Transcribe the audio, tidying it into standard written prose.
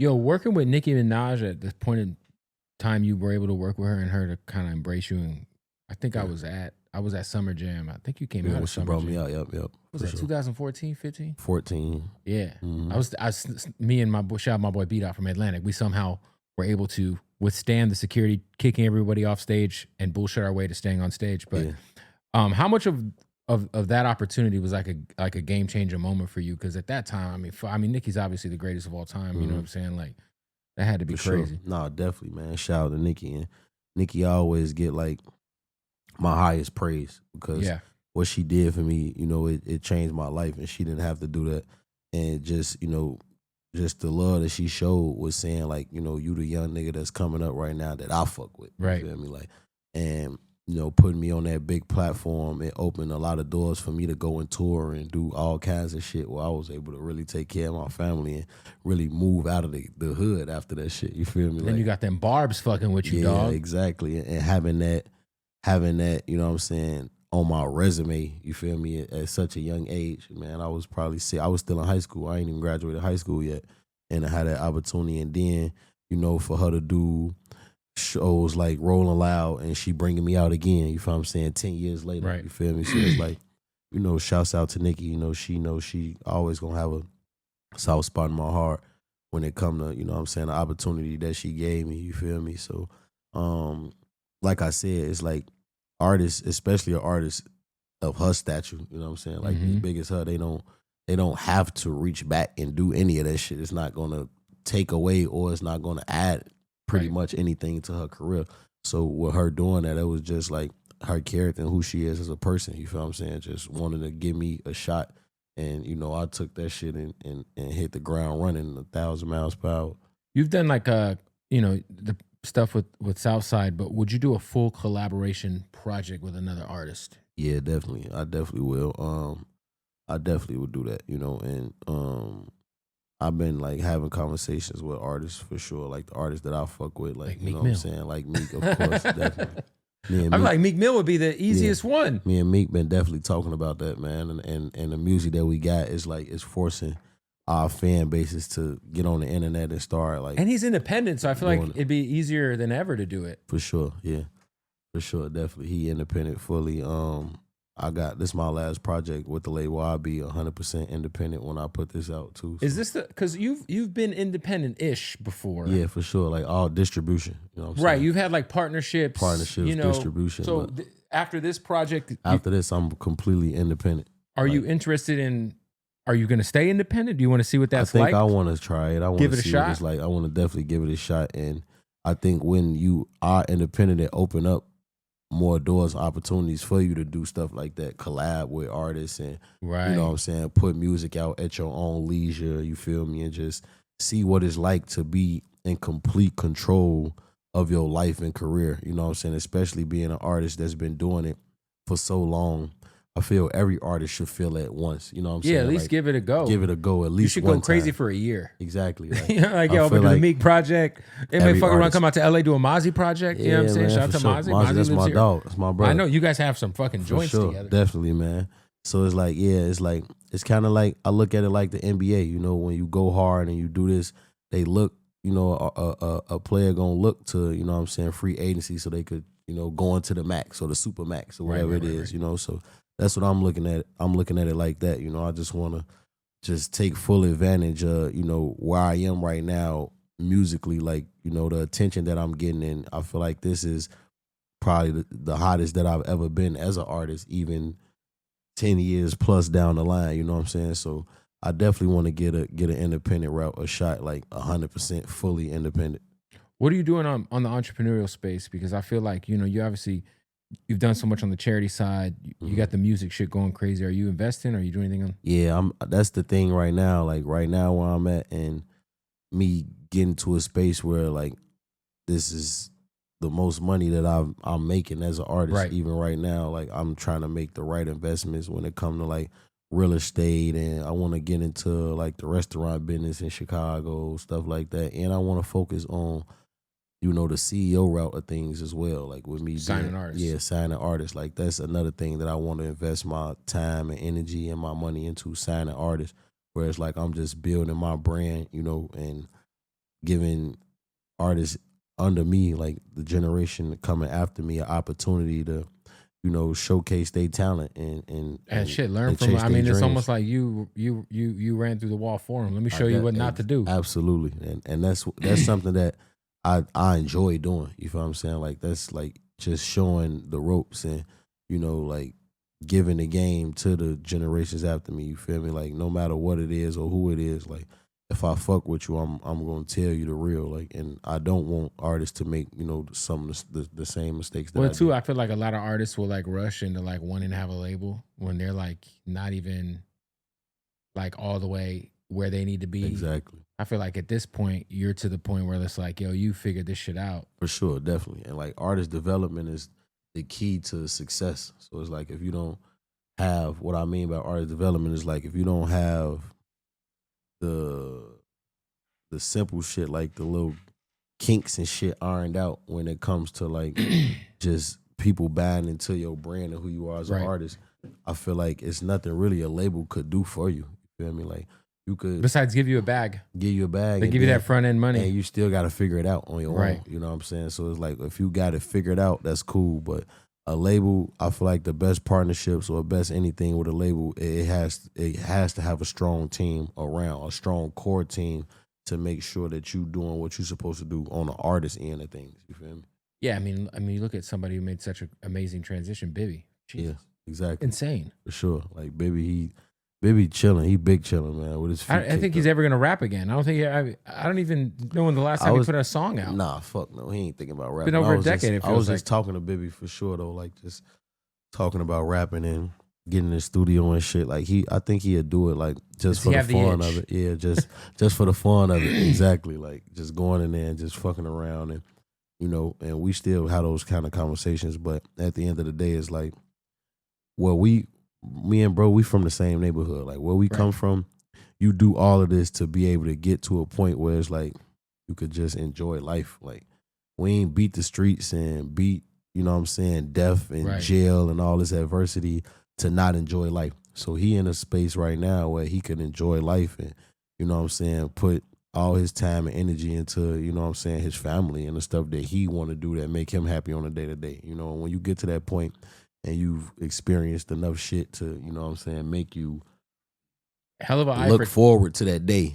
Yo, working with Nicki Minaj at this point in time, you were able to work with her and her to kind of embrace you. And I think Yeah. I was at Summer Jam. I think you came Yeah, out when of she Summer brought Jam. me out, yep. Was that 2014, 15? 14. Yeah. Mhm. Me and my boy, shout out my boy Beat Out from Atlantic. We somehow were able to withstand the security kicking everybody off stage and bullshit our way to staying on stage. But Yeah. how much of that opportunity was like a game changer moment for you? Because at that time, I mean, Nicki's obviously the greatest of all time. You know what I'm saying? Like that had to be For sure. crazy. No, definitely, man. Shout out to Nicki. And Nicki always get like my highest praise because Yeah. what she did for me, it changed my life and she didn't have to do that. And just the love that she showed was saying like, you the young nigga that's coming up right now that I fuck with. You Right. feel me? Like, and putting me on that big platform, it opened a lot of doors for me to go and tour and do all kinds of shit where I was able to really take care of my family and really move out of the hood after that shit. You feel me? And then you got them barbs fucking with you, yeah, dog. exactly. And having that, you know what I'm saying, on my resume, you feel me, at such a young age, man, I was probably I was still in high school. I ain't even graduated high school yet. And I had that opportunity. And then, for her to do shows like Rolling Loud and she bringing me out again, you feel what I'm saying, 10 years later, Right. you feel me? So it's like, shouts out to Nicki, she knows she always gonna have a soft spot in my heart when it come to, what I'm saying, the opportunity that she gave me, you feel me? So, like I said, it's like artists, especially an artist of her stature, you know what I'm saying? Like as big as her, they don't have to reach back and do any of that shit. It's not gonna take away or it's not gonna add pretty much anything to her career. So with her doing that, it was just like her character and who she is as a person, you feel what I'm saying? Just wanted to give me a shot. And, I took that shit and hit the ground running 1,000 miles per hour. You've done like the stuff with Southside, but would you do a full collaboration project with another artist? Yeah, definitely. I definitely will. I definitely would do that, and I've been like having conversations with artists for sure, like the artists that I fuck with, like you Meek know Mill. what I'm saying? Like Meek, of course, definitely. I'm like Meek Mill would be the easiest one. Me and Meek been definitely talking about that, man. And the music that we got is like it's forcing our fan bases to get on the internet and start like. And he's independent, so I feel like it'd be easier than ever to do it. For sure, yeah, for sure, definitely. He independent fully. I got this my last project with the label. I'll be 100% independent when I put this out too. So. Is this because you've been independent-ish before? Yeah, for sure. Like all distribution. You know what I'm right. saying? You've had like partnerships, distribution. So after this project, this, I'm completely independent. Are you interested in? Are you going to stay independent? Do you want to see what that's like? I think I want to try it. I want give to it a see shot. what it's like. I want to definitely give it a shot. And I think when you are independent, it open up more doors, opportunities for you to do stuff like that, collab with artists and, you know what I'm saying, put music out at your own leisure, you feel me, and just see what it's like to be in complete control of your life and career, you know what I'm saying, especially being an artist that's been doing it for so long. I feel every artist should feel that once, you know what I'm saying? Yeah, at least give it a go. Give it a go at least. You should go crazy for a year. Exactly. Like, yo, but do the Meek project. They may fuck around, come out to LA, do a Mozzie project. You know what I'm saying? Man, shout out to sure. Mozzie. That's my dog. That's my brother. I know you guys have some fucking joints together. Definitely, man. So it's like, it's kind of like, I look at it like the NBA, when you go hard and you do this, they look, a player gonna look to, you know what I'm saying, free agency so they could, go into the max or the super max or whatever it is, so that's what I'm looking at. I'm looking at it like that, I just want to just take full advantage of, where I am right now musically, like, the attention that I'm getting, and I feel like this is probably the hottest that I've ever been as an artist, even 10 years plus down the line, you know what I'm saying? So I definitely want to get an independent route, a shot, like 100% fully independent. What are you doing on the entrepreneurial space? Because I feel like, you've done so much on the charity side. You got the music shit going crazy. Are you investing? Are you doing anything on? Yeah, that's the thing right now. Like right now where I'm at, and me getting to a space where like this is the most money that I'm making as an artist. Right. Even right now, like I'm trying to make the right investments when it comes to like real estate, and I want to get into like the restaurant business in Chicago, stuff like that. And I want to focus on, the CEO route of things as well. Like with me signing artists. Yeah, signing artists. Like that's another thing that I want to invest my time and energy and my money into, signing artists. Whereas like I'm just building my brand, and giving artists under me, like the generation coming after me, an opportunity to, showcase their talent And shit, learn and from. chase I their mean, it's almost dreams. like you ran through the wall for him. Let me I show you got what not to do. absolutely, and that's something that I enjoy doing. You feel what I'm saying? Like that's like just showing the ropes and like giving the game to the generations after me. You feel me? Like no matter what it is or who it is, like if I fuck with you, I'm gonna tell you the real. Like, and I don't want artists to make some of the same mistakes that Well, I too, did. I feel like a lot of artists will like rush into like wanting to have a label when they're like not even like all the way where they need to be. Exactly. I feel like at this point, you're to the point where it's like, yo, you figured this shit out. For sure, definitely. And like artist development is the key to success. So it's like if you don't have what I mean by artist development is like if you don't have the simple shit like the little kinks and shit ironed out when it comes to like just people buying into your brand and who you are as an Right. artist, I feel like it's nothing really a label could do for you. You feel me? Like you could Besides, give you a bag. give you a bag They and give you then that front end money. and you still got to figure it out on your Right. own. You know what I'm saying? So it's like if you got it figured out, that's cool. But a label, I feel like the best partnerships or best anything with a label, it has to have a strong team around, a strong core team to make sure that you doing what you're supposed to do on the artist end of things. You feel me? Yeah, I mean, you look at somebody who made such an amazing transition, Bibby. Jesus. Yeah, exactly. Insane. For sure. Like Baby chilling. He big chilling, man. With his feet. I think he's ever gonna rap again. I don't think. I don't even know when the last time he put a song out. Nah, fuck no. He ain't thinking about rapping. Been over a decade. I was just talking to Bibby for sure though, like just talking about rapping and getting in the studio and shit. Like I think he'd do it like just for the fun of it. Yeah, just for the fun of it. Exactly. Like just going in there and just fucking around and and we still have those kind of conversations. But at the end of the day, it's like, well, me and bro, we from the same neighborhood. Like where we come from, you do all of this to be able to get to a point where it's like you could just enjoy life. Like we ain't beat the streets and beat, death and jail and all this adversity to not enjoy life. So he in a space right now where he can enjoy life and, put all his time and energy into, his family and the stuff that he want to do that make him happy on a day to day. When you get to that point and you've experienced enough shit to, make you hell of a look forward to that day.